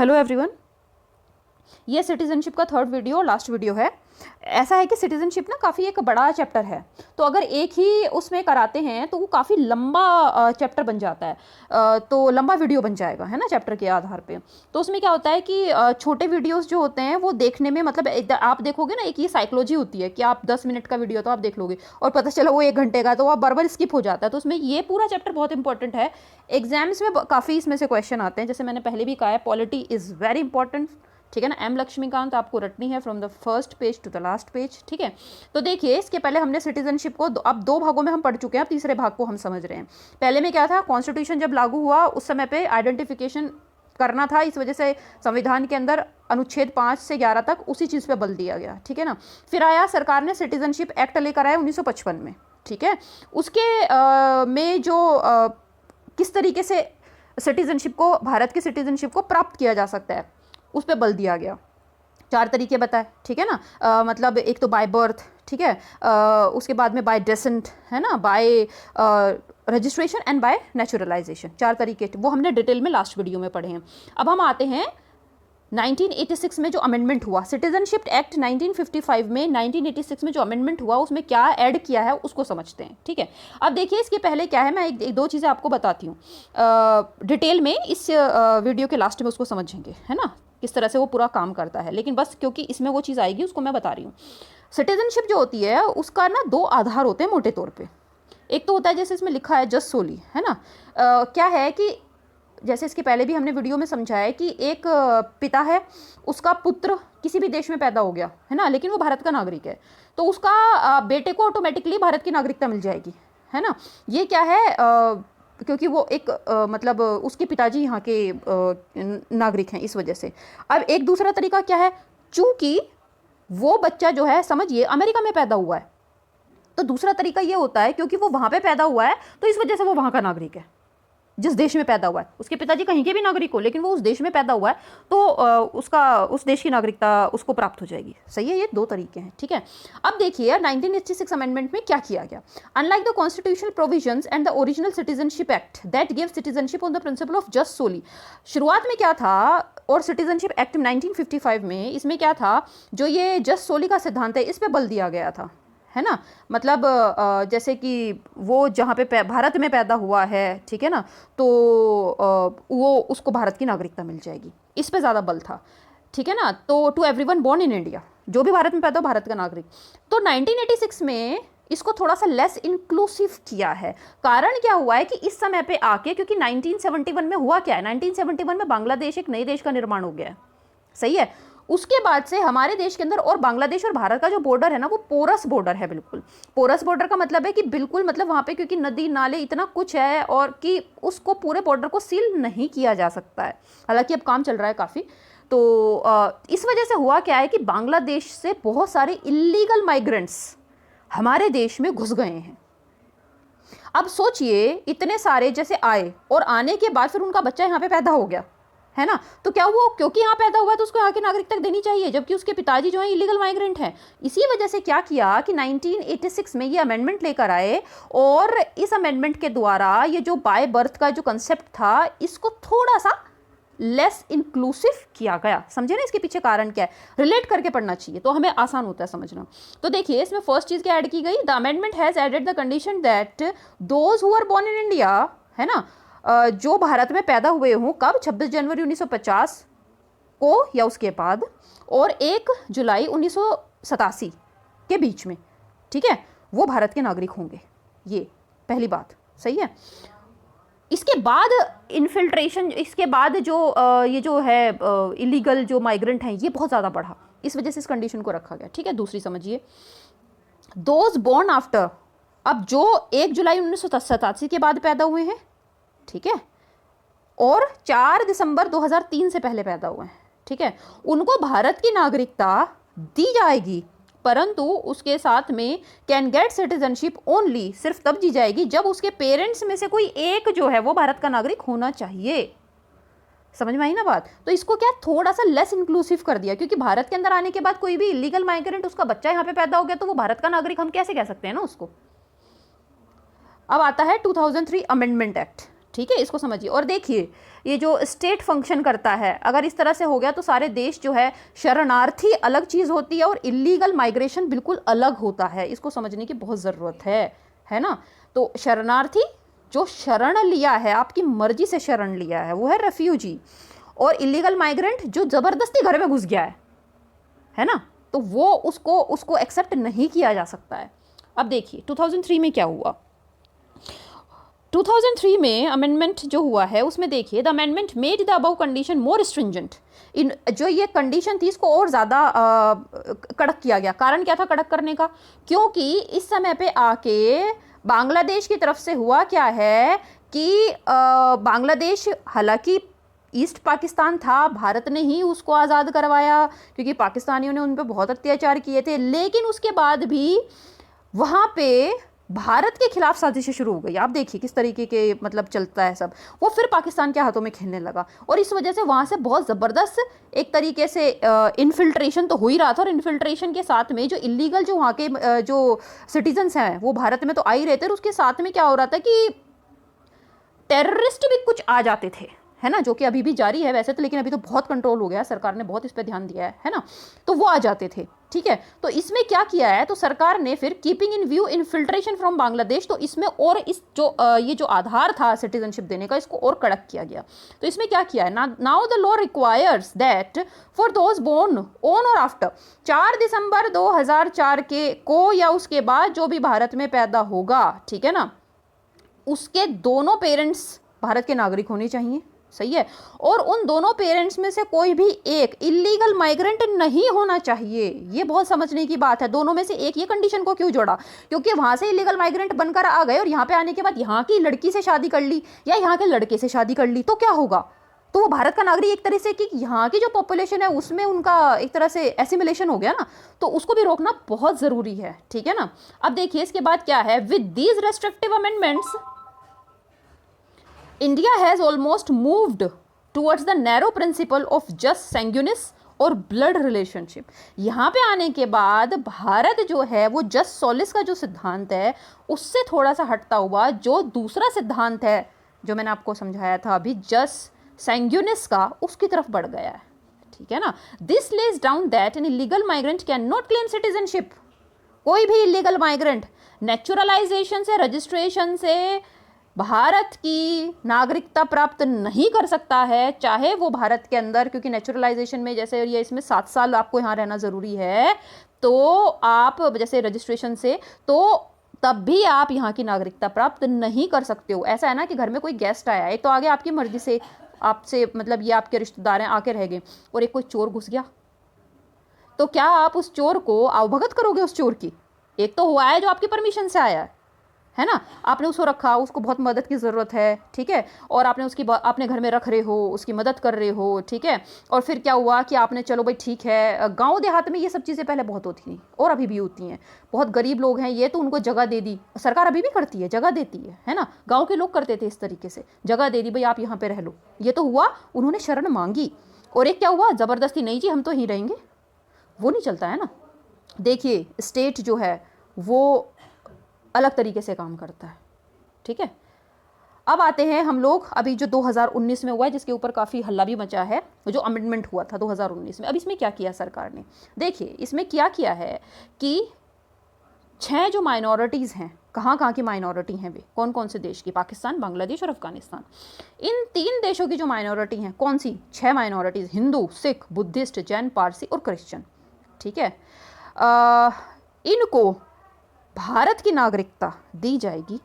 Hello everyone, ये citizenship का third video और लास्ट वीडियो है। ऐसा है कि सिटीजनशिप ना काफ़ी एक बड़ा चैप्टर है, तो अगर एक ही उसमें कराते हैं तो वो काफ़ी लंबा चैप्टर बन जाता है, तो लंबा वीडियो बन जाएगा, है ना, चैप्टर के आधार पे। तो उसमें क्या होता है कि छोटे वीडियोस जो होते हैं वो देखने में, मतलब आप देखोगे ना, एक ये साइकोलॉजी होती है कि आप 10 मिनट का वीडियो तो आप देख लोगे और पता चला वो 1 घंटे का, तो आप बार बार स्किप हो जाता है। तो उसमें ये पूरा चैप्टर बहुत इंपॉर्टेंट है। एग्जाम्स में काफ़ी इसमें से क्वेश्चन आते हैं, जैसे मैंने पहले भी कहा है, पॉलिटी इज़ वेरी इंपॉर्टेंट, ठीक है ना। एम लक्ष्मीकांत आपको रटनी है from the first page to the last page, ठीक है। तो देखिए, इसके पहले हमने सिटीजनशिप को अब 2 भागों में हम पढ़ चुके हैं, अब तीसरे भाग को हम समझ रहे हैं। पहले में क्या था, कॉन्स्टिट्यूशन जब लागू हुआ उस समय पे आइडेंटिफिकेशन करना था, इस वजह से संविधान के अंदर अनुच्छेद 5 से 11 तक उसी चीज़ पे बल दिया गया, ठीक है ना। फिर आया, सरकार ने सिटीजनशिप एक्ट लेकर आया 1955 में, ठीक है। उसके में जो किस तरीके से सिटीजनशिप को, भारत की सिटीजनशिप को प्राप्त किया जा सकता है, उस पर बल दिया गया। 4 तरीके बताए, ठीक है ना। मतलब एक तो बाय बर्थ, ठीक है, उसके बाद में बाय डेसेंट, है ना, bye registration and bye naturalisation. 4 तरीके वो हमने डिटेल में लास्ट वीडियो में पढ़े हैं। अब हम आते हैं 1986 में जो अमेंडमेंट हुआ, सिटीजनशिप एक्ट 1955 में 1986 में जो अमेंडमेंट हुआ उसमें क्या ऐड किया है उसको समझते हैं, ठीक है। अब देखिए, इसके पहले क्या है, मैं एक दो चीज़ें आपको बताती हूँ डिटेल में, इस वीडियो के लास्ट में उसको समझेंगे, है ना, किस तरह से वो पूरा काम करता है। लेकिन बस क्योंकि इसमें वो चीज़ आएगी उसको मैं बता रही हूँ। सिटीजनशिप जो होती है उसका ना 2 आधार होते हैं मोटे तौर पे। एक तो होता है, जैसे इसमें लिखा है, जस सोली, है ना। क्या है कि जैसे इसके पहले भी हमने वीडियो में समझाया है कि एक पिता है, उसका पुत्र किसी भी देश में पैदा हो गया, है ना, लेकिन वो भारत का नागरिक है, तो उसका बेटे को ऑटोमेटिकली भारत की नागरिकता मिल जाएगी, है ना। ये क्या है, क्योंकि वो एक मतलब उसके पिताजी यहाँ के नागरिक हैं, इस वजह से। अब एक दूसरा तरीका क्या है, चूंकि वो बच्चा जो है, समझिए, अमेरिका में पैदा हुआ है, तो दूसरा तरीका ये होता है, क्योंकि वो वहाँ पे पैदा हुआ है तो इस वजह से वो वहाँ का नागरिक है, जिस देश में पैदा हुआ है। उसके पिताजी कहीं के भी नागरिक हो, लेकिन वो उस देश में पैदा हुआ है, तो उस देश की नागरिकता उसको प्राप्त हो जाएगी। सही है, ये 2 तरीके हैं, ठीक है। अब देखिए 1986 अमेंडमेंट में क्या किया गया। Unlike the constitutional provisions and the original citizenship act that give citizenship on the principle of jus soli, शुरुआत में क्या था, और सिटीजनशिप एक्ट 1955 में इसमें क्या था, जो ये जस्ट सोली का सिद्धांत है, इस पर बल दिया गया था, है ना। मतलब जैसे कि वो जहाँ पे भारत में पैदा हुआ है, ठीक है ना, तो वो उसको भारत की नागरिकता मिल जाएगी, इस पे ज़्यादा बल था, ठीक है ना। तो to everyone born in India, जो भी भारत में पैदा हो भारत का नागरिक। तो 1986 में इसको थोड़ा सा लेस इंक्लूसिव किया है। कारण क्या हुआ है कि इस समय पे आके, क्योंकि 1971 में हुआ क्या है, 1971 में बांग्लादेश एक नए देश का निर्माण हो गया है, सही है। उसके बाद से हमारे देश के अंदर, और बांग्लादेश और भारत का जो बॉर्डर है ना, वो पोरस बॉर्डर है, बिल्कुल पोरस बॉर्डर का मतलब है कि बिल्कुल, मतलब वहाँ पे क्योंकि नदी नाले इतना कुछ है, और कि उसको पूरे बॉर्डर को सील नहीं किया जा सकता है, हालांकि अब काम चल रहा है काफ़ी। तो इस वजह से हुआ क्या है कि बांग्लादेश से बहुत सारे इलीगल माइग्रेंट्स हमारे देश में घुस गए हैं। अब सोचिए, इतने सारे जैसे आए, और आने के बाद फिर उनका बच्चा यहाँ पे पैदा हो गया, है ना, तो क्या वो क्योंकि यहाँ पैदा हुआ है तो उसको यहाँ की नागरिकता देनी चाहिए, जबकि उसके पिताजी जो है इलीगल माइग्रेंट हैं। इसी वजह से क्या किया कि 1986 में ये अमेंडमेंट लेकर आए, और इस अमेंडमेंट के द्वारा ये जो बाय बर्थ का जो कंसेप्ट था, इसको थोड़ा सा लेस इंक्लूसिव किया गया। समझे ना, इसके पीछे कारण क्या है, रिलेट करके पढ़ना चाहिए तो हमें आसान होता है समझना। तो देखिए, इसमें फर्स्ट चीज क्या ऐड की गई, the amendment has added the condition that those who are born in India, है ना, जो भारत में पैदा हुए हों, कब, 26 जनवरी 1950 को या उसके बाद, और 1 जुलाई 1987 के बीच में, ठीक है, वो भारत के नागरिक होंगे। ये पहली बात, सही है। इसके बाद इन्फिल्ट्रेशन, इसके बाद जो ये जो है इलीगल जो माइग्रेंट हैं, ये बहुत ज़्यादा बढ़ा, इस वजह से इस कंडीशन को रखा गया, ठीक है। दूसरी समझिए, दोज बोर्न आफ्टर, अब जो 1 जुलाई 1987 के बाद पैदा हुए हैं, ठीक है, और 4 दिसंबर 2003 से पहले पैदा हुए हैं, ठीक है, उनको भारत की नागरिकता दी जाएगी, परंतु उसके साथ में कैन गेट सिटीजनशिप ओनली, सिर्फ तब दी जाएगी जब उसके पेरेंट्स में से कोई एक जो है वो भारत का नागरिक होना चाहिए। समझ में आई ना बात। तो इसको क्या थोड़ा सा लेस इंक्लूसिव कर दिया, क्योंकि भारत के अंदर आने के बाद कोई भी इलीगल माइग्रेंट, उसका बच्चा यहाँ पे पैदा हो गया तो वो भारत का नागरिक हम कैसे कह सकते हैं ना उसको। अब आता है 2003 अमेंडमेंट एक्ट, ठीक है, इसको समझिए। और देखिए ये जो स्टेट फंक्शन करता है, अगर इस तरह से हो गया तो सारे देश जो है, शरणार्थी अलग चीज़ होती है और इलीगल माइग्रेशन बिल्कुल अलग होता है, इसको समझने की बहुत ज़रूरत है ना। तो शरणार्थी जो शरण लिया है, आपकी मर्जी से शरण लिया है, वो है रेफ्यूजी। और इलीगल माइग्रेंट जो ज़बरदस्ती घर में घुस गया है ना, तो वो उसको एक्सेप्ट नहीं किया जा सकता है। अब देखिए 2003 में क्या हुआ। 2003 में अमेंडमेंट जो हुआ है उसमें देखिए, the amendment made the above condition more stringent. इन जो ये कंडीशन थी इसको और ज़्यादा कड़क किया गया। कारण क्या था कड़क करने का? क्योंकि इस समय पे आके बांग्लादेश की तरफ से हुआ क्या है कि बांग्लादेश, हालांकि ईस्ट पाकिस्तान था, भारत ने ही उसको आज़ाद करवाया क्योंकि पाकिस्तानियों ने उन पर बहुत अत्याचार किए थे, लेकिन उसके बाद भी वहाँ पे भारत के खिलाफ साजिशें शुरू हो गई। आप देखिए किस तरीके के मतलब चलता है सब, वो फिर पाकिस्तान के हाथों में खेलने लगा और इस वजह से वहाँ से बहुत ज़बरदस्त एक तरीके से इन्फिल्ट्रेशन तो हो ही रहा था। और इन्फिल्ट्रेशन के साथ में जो इलीगल जो वहाँ के जो सिटीजन्स हैं वो भारत में तो आ ही रहे थे, और उसके साथ में क्या हो रहा था कि टेररिस्ट भी कुछ आ जाते थे, है ना, जो कि अभी भी जारी है वैसे तो, लेकिन अभी तो बहुत कंट्रोल हो गया, सरकार ने बहुत इस पर ध्यान दिया है ना, तो वो आ जाते थे। ठीक है, तो इसमें क्या किया है, तो सरकार ने फिर keeping in view infiltration from Bangladesh, तो इसमें और इस जो ये जो आधार था सिटीजनशिप देने का, इसको और कड़क किया गया। तो इसमें क्या किया है, now the law requires that for those born on or after 4 December 2004 के को या उसके बाद जो भी भारत में पैदा होगा, ठीक है ना, उसके दोनों पेरेंट्स भारत के नागरिक होने चाहिए। सही है, और उन दोनों पेरेंट्स में से कोई भी एक इलीगल माइग्रेंट नहीं होना चाहिए। ये बहुत समझने की बात है, दोनों में से एक। ये कंडीशन को क्यों जोड़ा? क्योंकि वहां से इलीगल माइग्रेंट बनकर आ गए और यहाँ पे आने के बाद यहाँ की लड़की से शादी कर ली या यहाँ के लड़के से शादी कर ली, तो क्या होगा? तो वो भारत का नागरिक एक तरह से, कि यहाँ की जो पॉपुलेशन है उसमें उनका एक तरह से एसिमिलेशन हो गया ना, तो उसको भी रोकना बहुत ज़रूरी है। ठीक है ना। अब देखिए इसके बाद क्या है, with these restrictive amendments India has almost moved towards the narrow principle of just sanguinis और ब्लड रिलेशनशिप। यहाँ पे आने के बाद भारत जो है वो जस्ट सोलिस का जो सिद्धांत है उससे थोड़ा सा हटता हुआ जो दूसरा सिद्धांत है जो मैंने आपको समझाया था अभी, जस्ट सैंग्यूनिस का, उसकी तरफ बढ़ गया है। ठीक है ना। This lays down that an illegal migrant can not claim citizenship. कोई भी इलीगल माइग्रेंट नेचुरलाइजेशन से, रजिस्ट्रेशन से भारत की नागरिकता प्राप्त नहीं कर सकता है, चाहे वो भारत के अंदर, क्योंकि नेचुरलाइजेशन में जैसे ये इसमें 7 साल आपको यहाँ रहना ज़रूरी है, तो आप जैसे रजिस्ट्रेशन से, तो तब भी आप यहाँ की नागरिकता प्राप्त नहीं कर सकते हो। ऐसा है ना कि घर में कोई गेस्ट आया, एक तो आगे आपकी मर्जी से आपसे मतलब ये आपके रिश्तेदार हैं आके रह गए, और एक कोई चोर घुस गया, तो क्या आप उस चोर को अवभगत करोगे उस चोर की? एक तो हुआ है जो आपकी परमिशन से आया है ना, आपने उसको रखा, उसको बहुत मदद की ज़रूरत है, ठीक है, और आपने उसकी अपने घर में रख रहे हो, उसकी मदद कर रहे हो, ठीक है, और फिर क्या हुआ कि आपने, चलो भाई ठीक है, गांव देहात में ये सब चीज़ें पहले बहुत होती थी और अभी भी होती हैं, बहुत गरीब लोग हैं ये, तो उनको जगह दे दी सरकार, अभी भी करती है, जगह देती है ना, गाँव के लोग करते थे इस तरीके से, जगह दे दी भाई आप यहाँ पर रह लो। ये तो हुआ, उन्होंने शरण मांगी, और एक क्या हुआ, ज़बरदस्ती नहीं जी हम तो यहीं रहेंगे, वो नहीं चलता है ना। देखिए स्टेट जो है वो अलग तरीके से काम करता है। ठीक है, अब आते हैं हम लोग अभी जो 2019 में हुआ है, जिसके ऊपर काफ़ी हल्ला भी मचा है, जो अमेंडमेंट हुआ था 2019 में। अब इसमें क्या किया सरकार ने, देखिए इसमें क्या किया है कि 6 जो माइनॉरिटीज़ हैं, कहाँ कहाँ की माइनॉरिटी हैं वे, कौन कौन से देश की, पाकिस्तान, बांग्लादेश और अफगानिस्तान, इन 3 देशों की जो माइनॉरिटी हैं, कौन सी 6 माइनॉरिटीज़, हिंदू, सिख, बुद्धिस्ट, जैन, पारसी और क्रिश्चियन। ठीक है, इनको भारत की नागरिकता दी जाएगी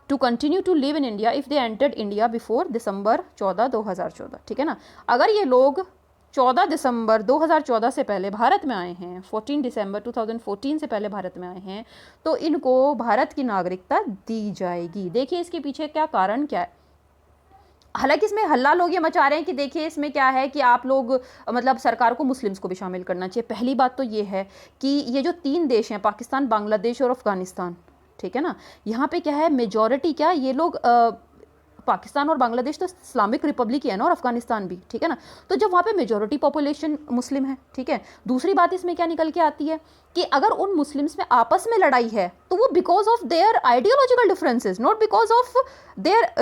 to continue to live in India if they entered India before December 14, 2014। ठीक है ना, अगर ये लोग 14 दिसंबर 2014 से पहले भारत में आए हैं, 14 दिसंबर 2014 से पहले भारत में आए हैं, तो इनको भारत की नागरिकता दी जाएगी। देखिए इसके पीछे क्या कारण क्या है। हालांकि इसमें हल्ला लोग ये मचा रहे हैं कि देखिए इसमें क्या है कि आप लोग मतलब सरकार को मुस्लिम्स को भी शामिल करना चाहिए। पहली बात तो ये है कि ये जो 3 देश हैं, पाकिस्तान, बांग्लादेश और अफगानिस्तान, ठीक है ना, यहाँ पे क्या है, मेजॉरिटी क्या, ये लोग पाकिस्तान और बांग्लादेश तो इस्लामिक रिपब्लिक ही है ना, और अफगानिस्तान भी, ठीक है ना। तो जब वहाँ पे मेजोरिटी पॉपुलेशन मुस्लिम है, ठीक है। दूसरी बात इसमें क्या निकल के आती है कि अगर उन मुस्लिम्स में आपस में लड़ाई है तो वो because of their ideological differences, not because of their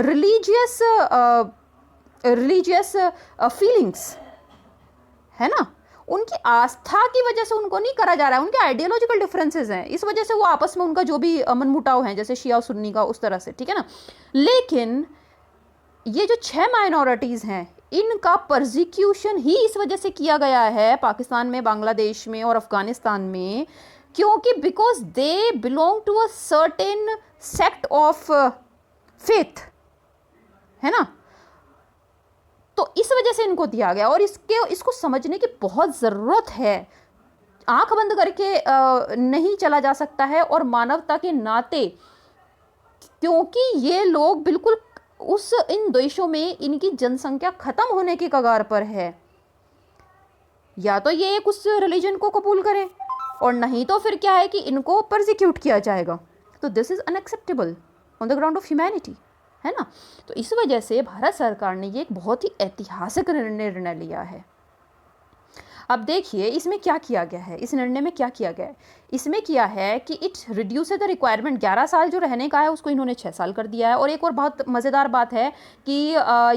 religious feelings, है ना। उनकी आस्था की वजह से उनको नहीं करा जा रहा है, उनके आइडियोलॉजिकल डिफरेंसेस हैं, इस वजह से वो आपस में उनका जो भी मनमुटाव है, जैसे शिया और सुन्नी का, उस तरह से, ठीक है ना। लेकिन ये जो 6 माइनॉरिटीज़ हैं, इनका परसिक्यूशन ही इस वजह से किया गया है पाकिस्तान में, बांग्लादेश में और अफगानिस्तान में, क्योंकि because they belong to a certain sect of faith, है ना। तो इस वजह से इनको दिया गया, और इसको समझने की बहुत ज़रूरत है। आंख बंद करके नहीं चला जा सकता है, और मानवता के नाते, क्योंकि ये लोग बिल्कुल इन देशों में इनकी जनसंख्या खत्म होने की कगार पर है। या तो ये एक उस रिलीजन को कबूल करें, और नहीं तो फिर क्या है कि इनको परसिक्यूट किया जाएगा। तो this is unacceptable on the ground of humanity, है ना। तो इस वजह से भारत सरकार ने ये एक बहुत ही ऐतिहासिक निर्णय लिया है। अब देखिए इसमें क्या किया गया है, इस निर्णय में क्या किया गया है। इसमें किया है कि इट रिड्यूस द रिक्वायरमेंट, 11 साल जो रहने का है उसको इन्होंने 6 साल कर दिया है। और एक और बहुत मज़ेदार बात है कि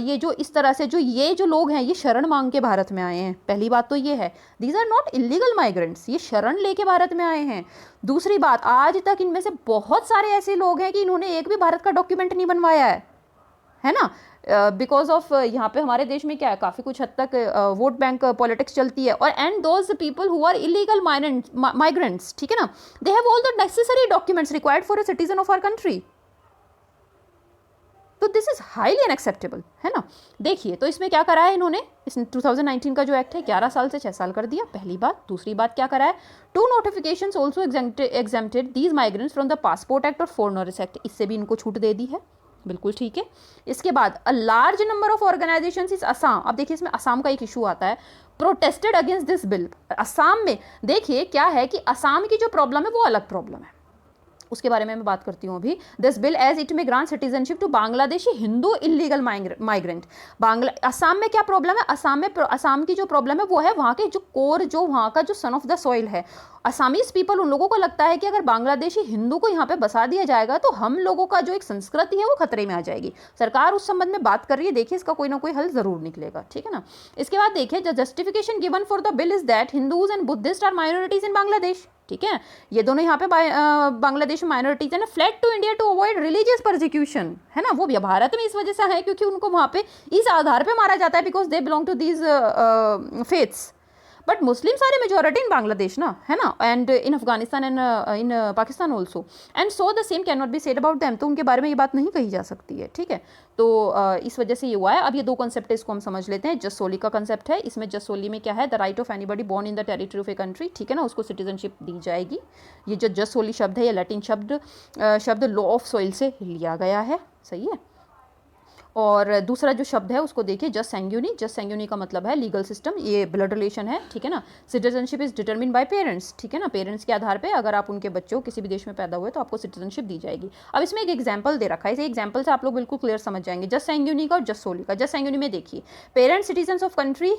ये जो इस तरह से ये जो लोग हैं ये शरण मांग के भारत में आए हैं। पहली बात तो ये है, these are not illegal migrants, ये शरण लेके भारत में आए हैं। दूसरी बात, आज तक इनमें से बहुत सारे ऐसे लोग हैं कि इन्होंने एक भी भारत का डॉक्यूमेंट नहीं बनवाया है ना। बिकॉज ऑफ यहाँ पे हमारे देश में क्या है, काफ़ी कुछ हद तक वोट बैंक पॉलिटिक्स चलती है। और and those people who are illegal migrants, ठीक है ना, they have all the necessary documents required for a citizen of our country. तो दिस इज हाईली अनएक्सेप्टेबल, है ना। देखिए तो इसमें क्या करा है इन्होंने, इस 2019 का जो एक्ट है 11 साल से 6 साल कर दिया, पहली बात। दूसरी बात क्या करा है, 2 notifications also exempted these migrants from the passport act और फॉरेनर्स एक्ट, इससे भी इनको छूट दे दी है, बिल्कुल ठीक है। इसके बाद a large number of organisations इस असम, अब देखिए इसमें असम का एक इशू आता है, protested against this bill. Assam में देखिए क्या है कि असम की जो प्रॉब्लम है वो अलग प्रॉब्लम है, उसके बारे में मैं बात करती हूँ अभी। This bill as it may grant citizenship to Bangladeshi Hindu illegal migrant. Assam में क्या प्रॉब्लम है, असम की जो प्रॉब्लम है वो है वहाँ के जो कोर, जो वहाँ का जो सन ऑफ द सॉइल है, असामीज पीपल, उन लोगों को लगता है कि अगर बांग्लादेशी हिंदू को यहाँ पे बसा दिया जाएगा तो हम लोगों का जो एक संस्कृति है वो खतरे में आ जाएगी। सरकार उस संबंध में बात कर रही है, देखिए इसका कोई ना कोई हल जरूर निकलेगा, ठीक है ना। इसके बाद देखिए the justification given for the bill is that Hindus and Buddhist are minorities in Bangladesh, ठीक है। ये दोनों यहाँ पे बांग्लादेश में माइनॉरिटीज है ना, fled to India to avoid religious persecution, है ना। वो भी भारत में इस वजह से है क्योंकि उनको वहाँ पे इस आधार पे मारा जाता है because they belong to these faiths. But Muslims are a majority in Bangladesh ना, है ना, and in Afghanistan and in Pakistan also, and so the same can not be said about them. तो उनके बारे में ये बात नहीं कही जा सकती है, ठीक है। तो इस वजह से ये हुआ है। अब ये 2 कंसेप्ट है, इसको हम समझ लेते हैं। जस्ट सोली का कंसेप्ट है, इसमें जस्ट सोली में क्या है, the right of anybody born in the territory of a country, ठीक है ना, उसको सिटीजनशिप दी जाएगी। ये जो जस्ट सोली शब्द है, ये लैटिन शब्द लॉ ऑफ सॉइल से लिया गया है, सही है। और दूसरा जो शब्द है उसको देखिए, जस्ट सैंग्यूनी। जस्ट सैंग्यूनी का मतलब है लीगल सिस्टम, ये ब्लड रिलेशन है, ठीक है ना। Citizenship is determine bye parents, ठीक है ना, पेरेंट्स के आधार पे अगर आप उनके बच्चों किसी भी देश में पैदा हुए तो आपको सिटीजनशिप दी जाएगी। अब इसमें एक एग्जाम्पल दे रखा है, इस एग्जाम्पल से आप लोग बिल्कुल क्लियर समझ जाएंगे जस्ट सैंग्यूनी का और जस्ट सोली का। जस्ट सैंग्यूनी में देखिए, parents citizens of country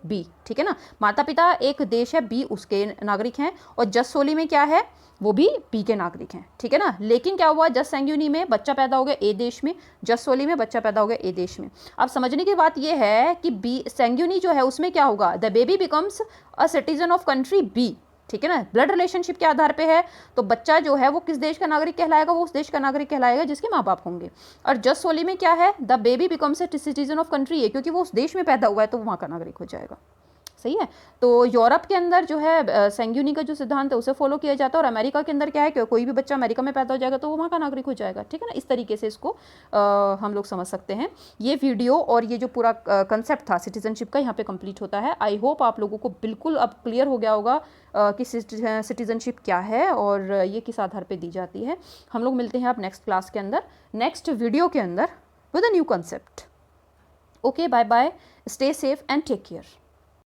B, ठीक है ना, माता पिता एक देश है बी, उसके नागरिक हैं। और जस्ट सोली में क्या है, वो भी बी के नागरिक हैं, ठीक है ना। लेकिन क्या हुआ, जस्ट सैंग्यूनी में बच्चा पैदा हो गया ए देश में, जस्ट सोली में बच्चा पैदा हो गया ए देश में। अब समझने की बात ये है कि बी सैंग्यूनी जो है उसमें क्या होगा, the baby becomes a citizen of country B, ठीक है ना, ब्लड रिलेशनशिप के आधार पे है। तो बच्चा जो है वो किस देश का नागरिक कहलाएगा, वो उस देश का नागरिक कहलाएगा जिसके माँ बाप होंगे। और जस्ट सोली में क्या है, the baby becomes a citizen of country A, क्योंकि वो उस देश में पैदा हुआ है तो वहाँ का नागरिक हो जाएगा, सही है। तो यूरोप के अंदर जो है सैंग्यूनी का जो सिद्धांत है उसे फॉलो किया जाता है। और अमेरिका के अंदर क्या है कि कोई भी बच्चा अमेरिका में पैदा हो जाएगा तो वो वहाँ का नागरिक हो जाएगा, ठीक है ना। इस तरीके से इसको हम लोग समझ सकते हैं। ये वीडियो और ये जो पूरा कंसेप्ट था सिटीजनशिप का यहाँ पे कंप्लीट होता है। आई होप आप लोगों को बिल्कुल अब क्लियर हो गया होगा कि सिटीजनशिप क्या है और ये किस आधार पर दी जाती है। हम लोग मिलते हैं अब नेक्स्ट क्लास के अंदर, नेक्स्ट वीडियो के अंदर with a new concept. Okay, bye bye, stay safe and take care.